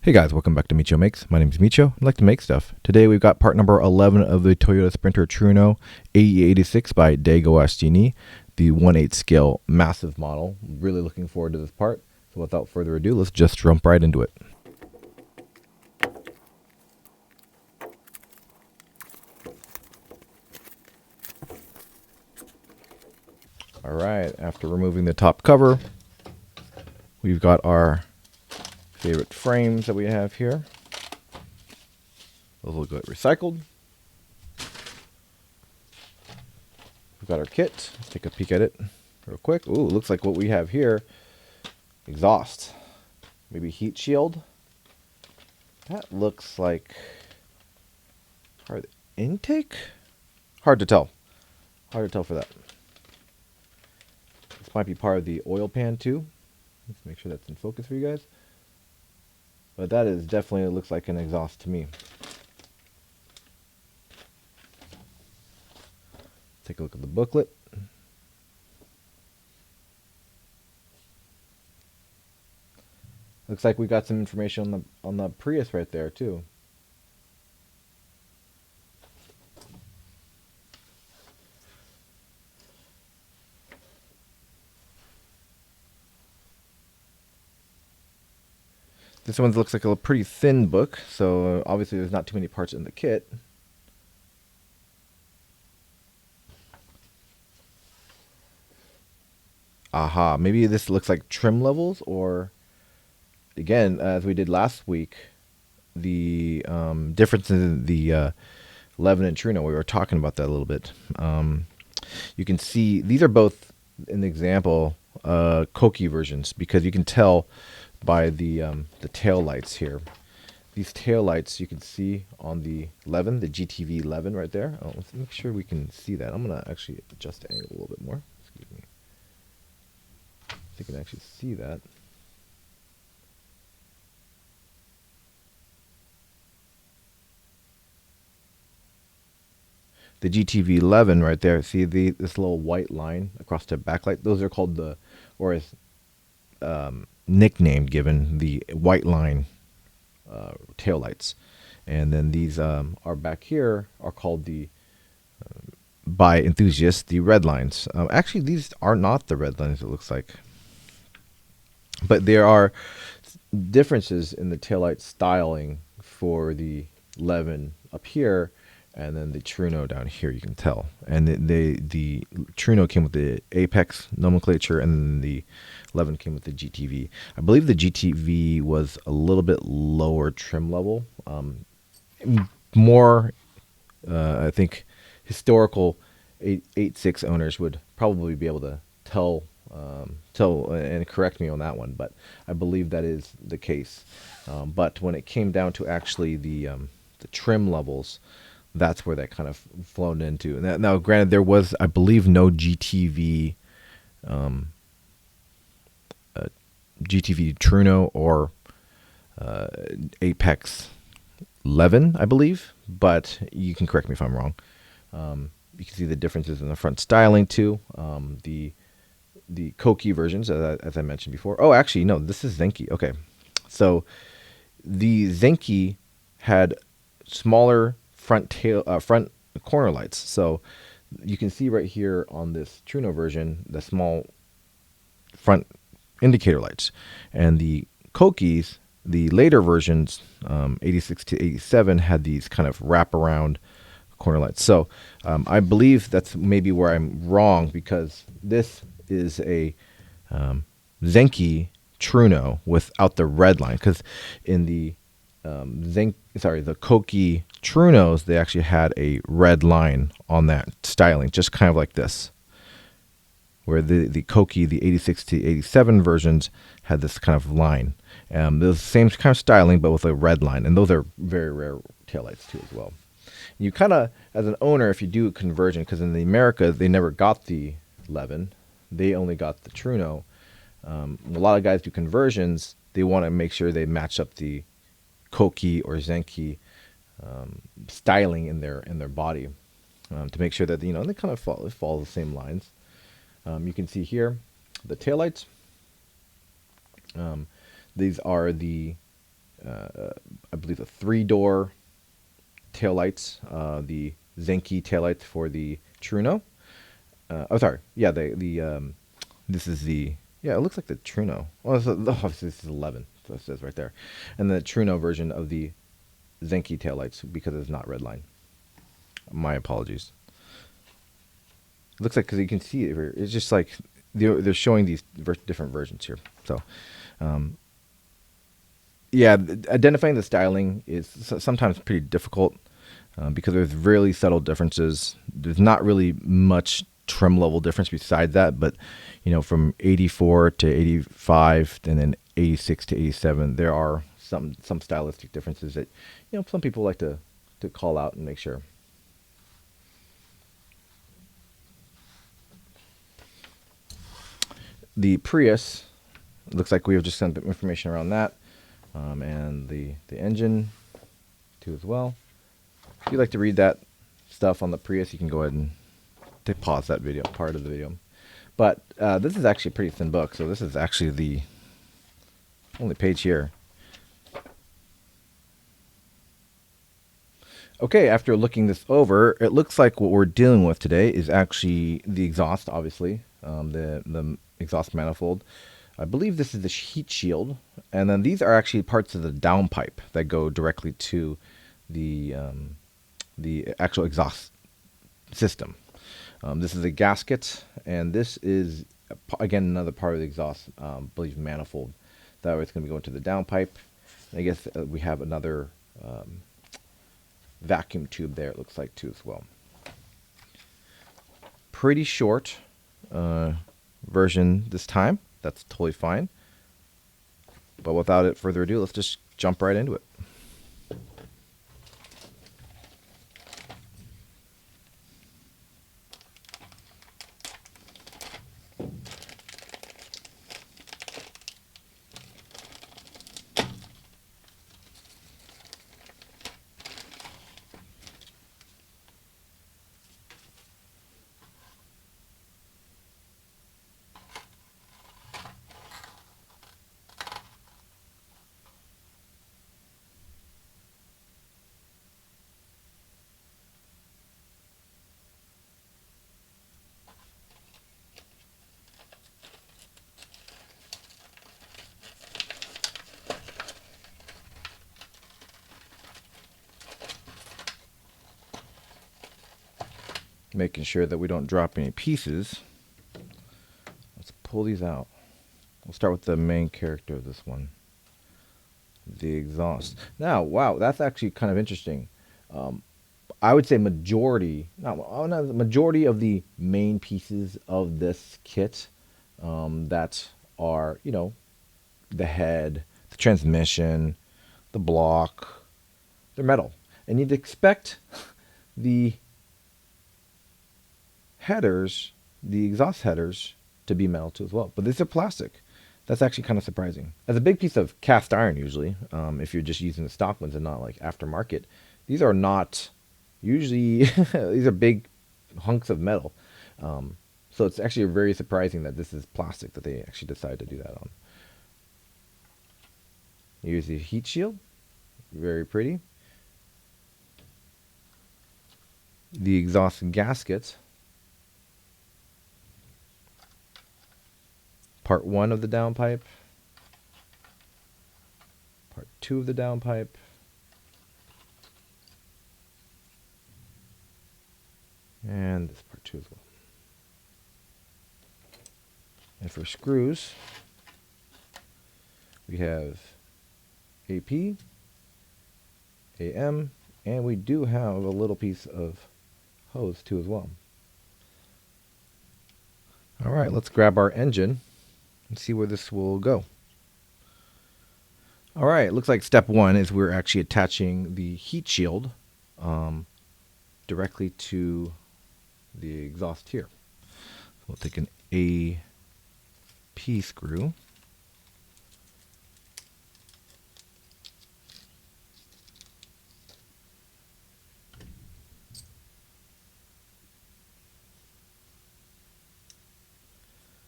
Hey guys, welcome back to Micho Makes. My name is Micho. I like to make stuff. Today we've got part number 11 of the Toyota Sprinter Trueno AE86 by DeAgostini, the 1/8 scale massive model. Really looking forward to this part. So without further ado, let's just jump right into it. Alright, after removing the top cover, we've got our favorite frames that we have here. Those will get recycled. We've got our kit. Let's take a peek at it real quick. Ooh, looks like what we have here. Exhaust. Maybe heat shield. That looks like intake? Hard to tell. Hard to tell for that. This might be part of the oil pan too. Let's make sure that's in focus for you guys. But that is definitely, it looks like an exhaust to me. Take a look at the booklet. Looks like we got some information on the Prius right there too. This one looks like a pretty thin book, so obviously there's not too many parts in the kit. Aha, maybe this looks like trim levels, or again, as we did last week, the differences in the Levin and Trueno. We were talking about that a little bit. You can see these are both an example Koki versions, because you can tell by the tail lights here. These tail lights you can see on the Levin, the GTV Levin right there. Oh, let's make sure we can see that. I'm gonna actually adjust the angle a little bit more. Excuse me. So you can actually see that. The GTV Levin right there. See this little white line across the backlight? Those are called the, or is nicknamed given, the white line tail lights. And then these are back here are called the by enthusiasts the red lines. Actually, these are not the red lines, it looks like, but there are differences in the taillight styling for the Levin up here and then the Trueno down here. You can tell, and the Trueno came with the Apex nomenclature, and then the Levin came with the GTV. I believe the GTV was a little bit lower trim level, more I think historical 86 owners would probably be able to tell and correct me on that one, but I believe that is the case. But when it came down to actually the trim levels, that's where that kind of flown into. Now, granted, there was, I believe, no GTV Trueno or Apex Levin, I believe, but you can correct me if I'm wrong. You can see the differences in the front styling too. The Koki versions, as I mentioned before. Oh, actually, no, this is Zenki. Okay, so the Zenki had smaller front corner lights. So you can see right here on this Trueno version the small front indicator lights, and the Kokis, the later versions, 86 to 87, had these kind of wraparound corner lights. So I believe that's maybe where I'm wrong, because this is a Zenki Trueno without the red line, because in the the Koki Truenos, they actually had a red line on that styling, just kind of like this, where the Koki, the 86 to 87 versions, had this kind of line. The same kind of styling, but with a red line, and those are very rare taillights too as well. You kind of, as an owner, if you do a conversion, because in the America they never got the Levin, they only got the Trueno. A lot of guys do conversions. They want to make sure they match up the Koki or Zenki styling in their body, to make sure that they kind of follow the same lines. You can see here the taillights. These are the I believe, a 3-door taillights, the Zenki taillights for the Trueno. Oh, sorry. Yeah, this is the, yeah, it looks like the Trueno. Well, obviously this is 11, so it says right there. And the Trueno version of the Zenki taillights, because it's not redline. My apologies. It looks like, because you can see it here, it's just like they're showing these different versions here. So, yeah, identifying the styling is sometimes pretty difficult because there's really subtle differences. There's not really much trim level difference besides that, but from 84 to 85 and then 86 to 87, there are some stylistic differences that some people like to call out and make sure. The Prius looks like we have just sent information around that, and the engine too as well. If you'd like to read that stuff on the Prius, you can go ahead and pause that video, part of the video. But this is actually a pretty thin book, so this is actually the only page here. Okay, after looking this over, it looks like what we're dealing with today is actually the exhaust, obviously, the exhaust manifold. I believe this is the heat shield, and then these are actually parts of the downpipe that go directly to the actual exhaust system. This is a gasket, and this is again another part of the exhaust, I believe, manifold. That way, it's going to be going to the downpipe. I guess we have another vacuum tube there, it looks like, too, as well. Pretty short version this time. That's totally fine. But without it further ado, let's just jump right into it. Making sure that we don't drop any pieces. Let's pull these out. We'll start with the main character of this one, the exhaust. Now, wow, that's actually kind of interesting. I would say majority of the main pieces of this kit that are, the head, the transmission, the block, they're metal. And you'd expect the headers, the exhaust headers, to be metal too as well. But these are plastic. That's actually kind of surprising. As a big piece of cast iron, usually, if you're just using the stock ones and not like aftermarket, these are not usually, these are big hunks of metal. So it's actually very surprising that this is plastic, that they actually decided to do that on. Here's the heat shield. Very pretty. The exhaust gasket. Part 1 of the downpipe. Part 2 of the downpipe. And this part 2 as well. And for screws, we have AP, AM, and we do have a little piece of hose too as well. All right, let's grab our engine and see where this will go. All right, it looks like step 1 is we're actually attaching the heat shield directly to the exhaust here. So we'll take an AP screw.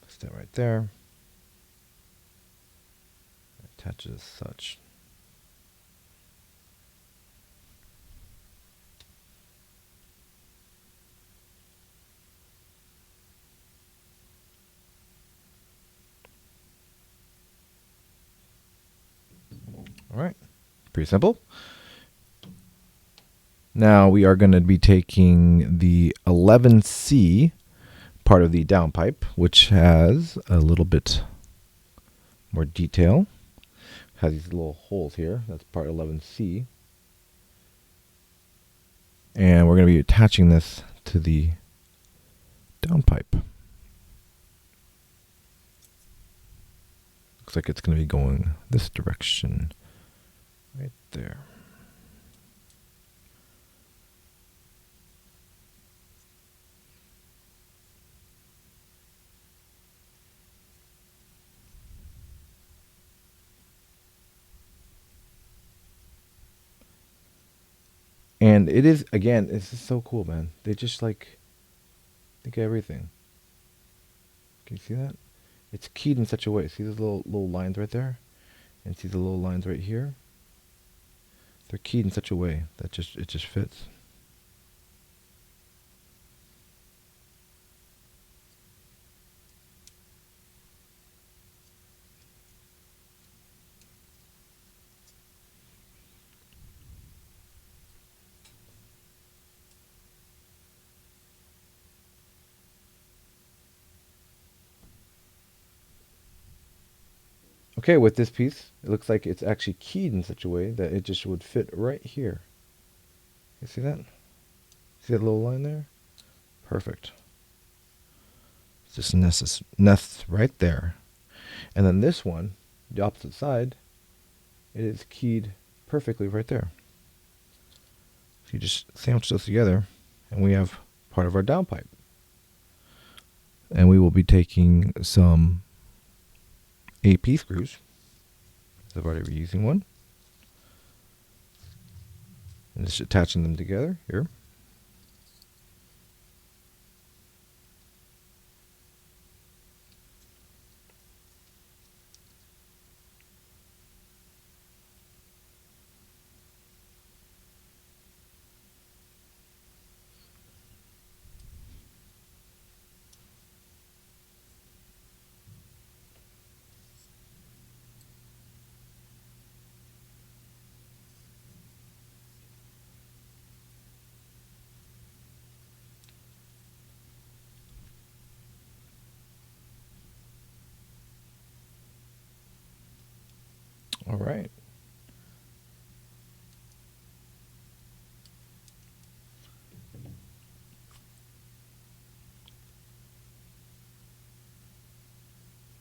Place that right there. Attaches as such. Pretty simple. Now we are going to be taking the 11C part of the downpipe, which has a little bit more detail. Has these little holes here. That's part 11C. And we're going to be attaching this to the downpipe. Looks like it's going to be going this direction right there. And it is, again, this is so cool, man. They just like think of everything. Can you see that? It's keyed in such a way. See those little lines right there? And see the little lines right here? They're keyed in such a way that it just fits. Okay, with this piece, it looks like it's actually keyed in such a way that it just would fit right here. You see that? See that little line there? Perfect. It just nests right there. And then this one, the opposite side, it is keyed perfectly right there. So you just sandwich those together, and we have part of our downpipe. And we will be taking some AP screws. I've already been using one. And just attaching them together here. All right.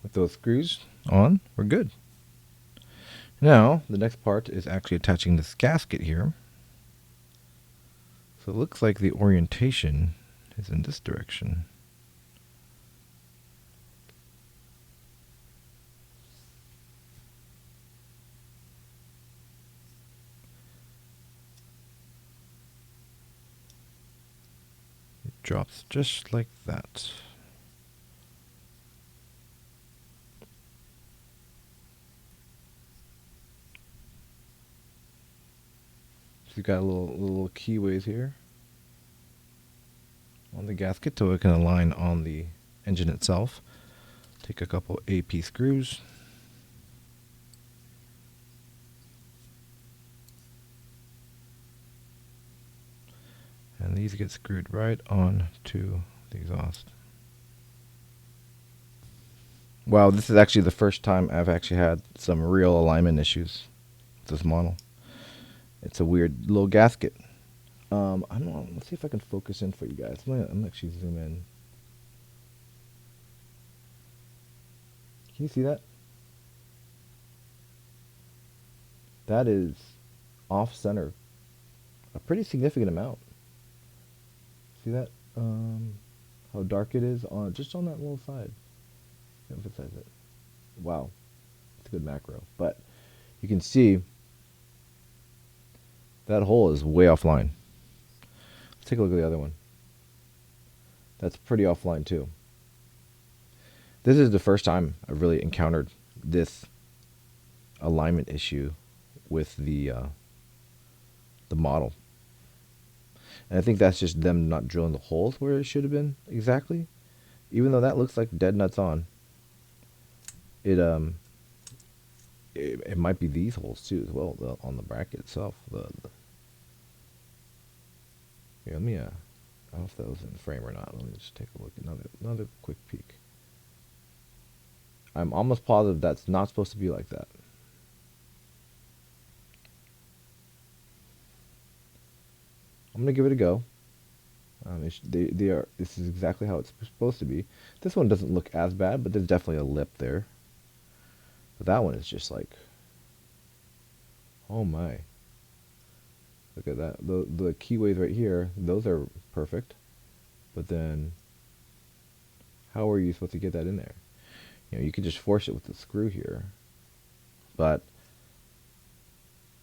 With those screws on, we're good. Now, the next part is actually attaching this gasket here. So it looks like the orientation is in this direction. It drops just like that. So you've got little keyways here on the gasket so it can align on the engine itself. Take a couple AP screws. And these get screwed right on to the exhaust. Wow, this is actually the first time I've actually had some real alignment issues with this model. It's a weird little gasket. I don't know. Let's see if I can focus in for you guys. I'm actually zoom in. Can you see that? That is off center. A pretty significant amount. See that? How dark it is on just on that little side. Emphasize it. Wow, it's a good macro. But you can see that hole is way offline. Let's take a look at the other one. That's pretty offline too. This is the first time I've really encountered this alignment issue with the model. And I think that's just them not drilling the holes where it should have been exactly. Even though that looks like dead nuts on. it might be these holes too as well, on the bracket itself. Here, let me, I don't know if that was in frame or not. Let me just take a look. Another quick peek. I'm almost positive that's not supposed to be like that. I'm gonna give it a go. They are. This is exactly how it's supposed to be. This one doesn't look as bad, but there's definitely a lip there. But that one is just like, oh my! Look at that. The keyways right here, those are perfect. But then, how are you supposed to get that in there? You know, you could just force it with the screw here. But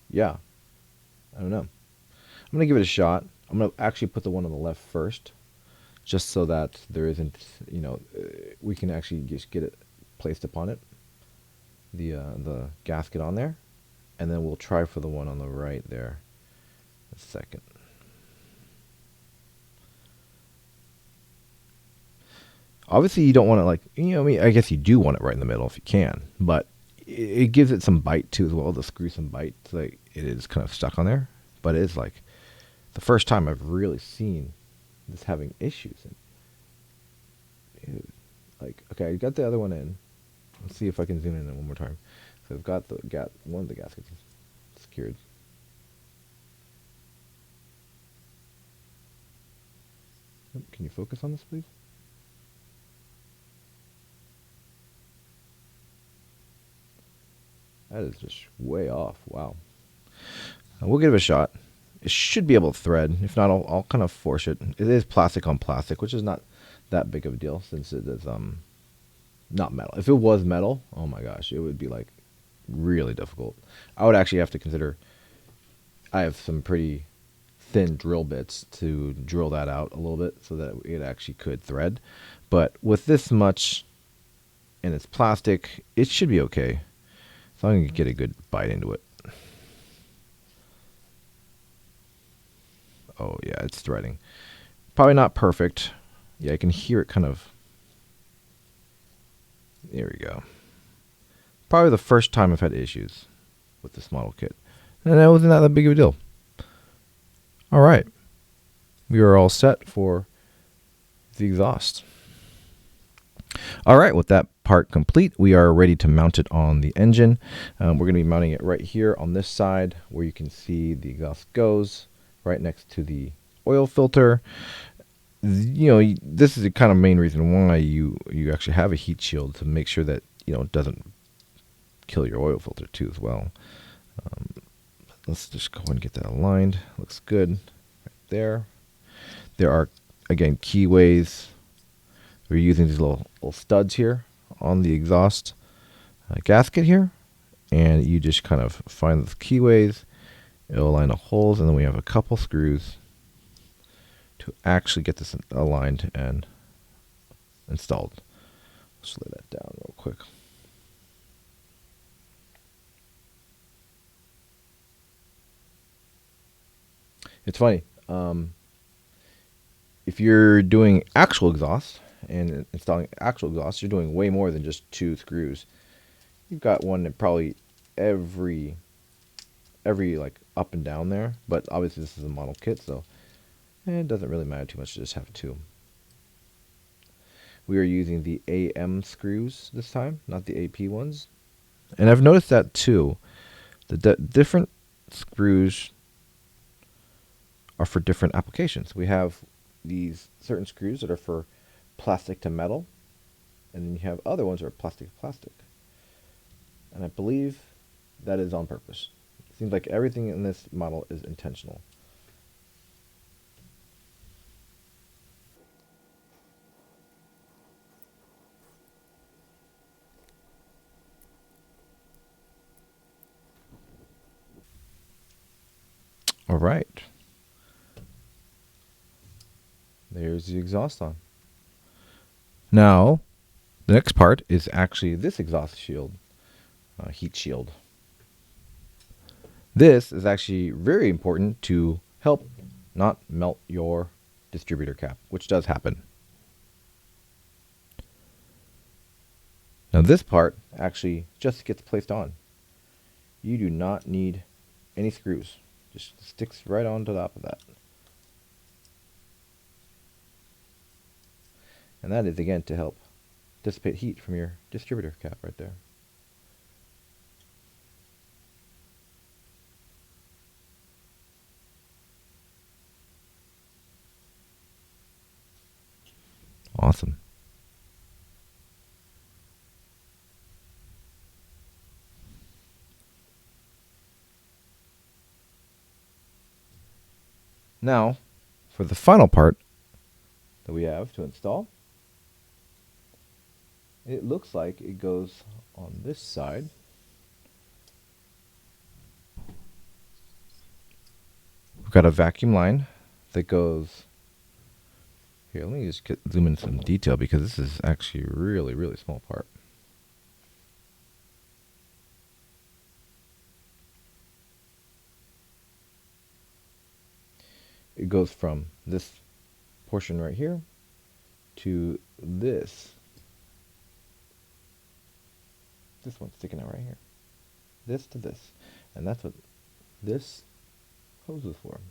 yeah, I don't know. I'm gonna give it a shot. I'm gonna actually put the one on the left first, just so that there isn't, you know, we can actually just get it placed upon it, the gasket on there, and then we'll try for the one on the right there. A second. Obviously, you don't want it like, you know, I mean, I guess you do want it right in the middle if you can, but it gives it some bite too as well. The screw some bite, so like it is kind of stuck on there, but it is like the first time I've really seen this having issues. And like, okay, I got the other one in. Let's see if I can zoom in one more time. So I've got one of the gaskets secured. Can you focus on this, please? That is just way off. Wow. We'll give it a shot. It should be able to thread. If not, I'll kind of force it. It is plastic on plastic, which is not that big of a deal since it is not metal. If it was metal, oh my gosh, it would be like really difficult. I would actually have to consider. I have some pretty thin drill bits to drill that out a little bit so that it actually could thread. But with this much and it's plastic, it should be okay. As long as you get a good bite into it. Oh yeah, it's threading. Probably not perfect. Yeah, I can hear it kind of. There we go. Probably the first time I've had issues with this model kit. And that wasn't that big of a deal. All right. We are all set for the exhaust. All right, with that part complete, we are ready to mount it on the engine. We're going to be mounting it right here on this side where you can see the exhaust goes, right next to the oil filter. You know, this is the kind of main reason why you actually have a heat shield, to make sure that, you know, it doesn't kill your oil filter too as well. Let's just go and get that aligned. Looks good right there. There are, again, keyways. We're using these little studs here on the exhaust gasket here, and you just kind of find the keyways. It'll align the holes, and then we have a couple screws to actually get this aligned and installed. Let's lay that down real quick. It's funny. If you're doing actual exhaust and installing actual exhaust, you're doing way more than just 2 screws. You've got one in probably every like up and down there, but obviously this is a model kit, so it doesn't really matter too much to just have 2. We are using the AM screws this time, not the AP ones. And I've noticed that too. The different screws are for different applications. We have these certain screws that are for plastic to metal, and then you have other ones that are plastic to plastic. And I believe that is on purpose. It seems like everything in this model is intentional. All right. There's the exhaust on. Now, the next part is actually this exhaust shield, heat shield. This is actually very important to help not melt your distributor cap, which does happen. Now this part actually just gets placed on. You do not need any screws. Just sticks right on to the top of that. And that is, again, to help dissipate heat from your distributor cap right there. Awesome. Now, for the final part that we have to install, it looks like it goes on this side. We've got a vacuum line that goes here. Let me just zoom in some detail because this is actually a really, really small part. It goes from this portion right here to this. This one's sticking out right here. This to this. And that's what this hose is for.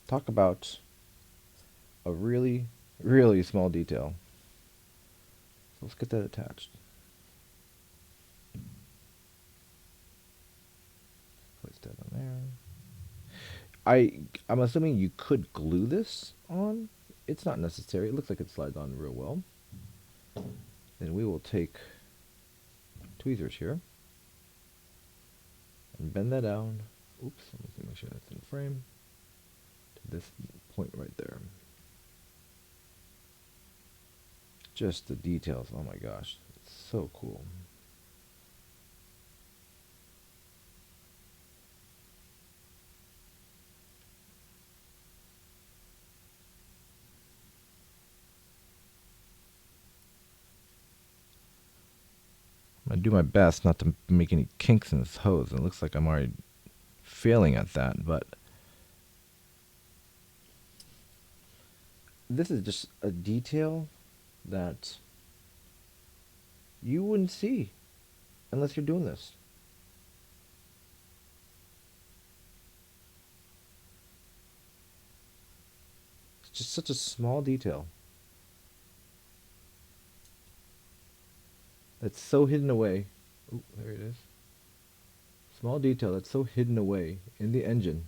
Talk about a really, really small detail. So let's get that attached. Place that on there. I'm assuming you could glue this on. It's not necessary. It looks like it slides on real well. Then we will take tweezers here and bend that down. Oops, let me make sure that's in frame. To this point right there. Just the details. Oh my gosh, it's so cool. I'm going to do my best not to make any kinks in this hose. It looks like I'm already failing at that, but this is just a detail that you wouldn't see unless you're doing this. It's just such a small detail. That's so hidden away. Oh, there it is. Small detail that's so hidden away in the engine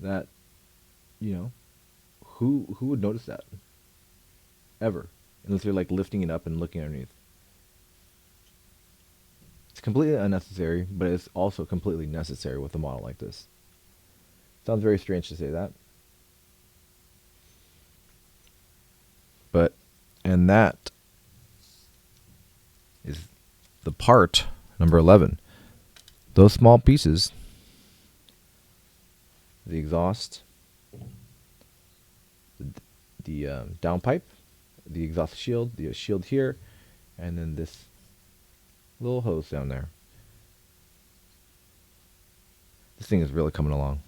that, you know, who would notice that? Ever. Unless you're like lifting it up and looking underneath. It's completely unnecessary, but it's also completely necessary with a model like this. Sounds very strange to say that. But, and that is the part number 11. Those small pieces, the exhaust, the downpipe, the exhaust shield, the shield here, and then this little hose down there. This thing is really coming along.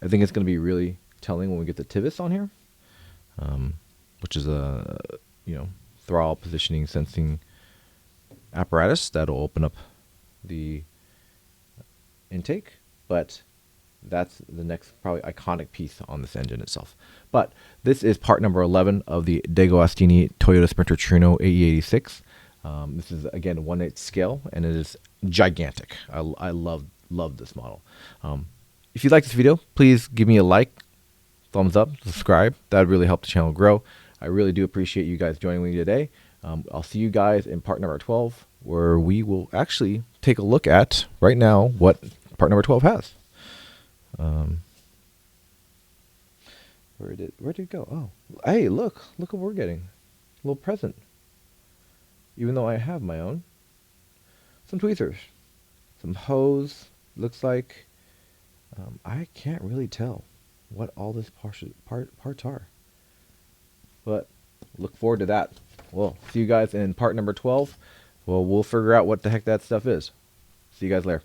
I think it's going to be really telling when we get the Tivis on here, which is a throttle positioning sensing apparatus that'll open up the intake, but that's the next probably iconic piece on this engine itself. But this is part number 11 of the DeAgostini Toyota Sprinter Trueno AE86. This is again 1/8 scale, and it is gigantic. I love this model. If you like this video, please give me a like, thumbs up, subscribe. That would really help the channel grow. I really do appreciate you guys joining me today. I'll see you guys in part number 12, where we will actually take a look at right now what part number 12 has. Where did it go? Oh, hey, look what we're getting. A little present. Even though I have my own. Some tweezers. Some hose. Looks like. I can't really tell what all this parts are. But look forward to that. Well, see you guys in part number 12. Well, we'll figure out what the heck that stuff is. See you guys later.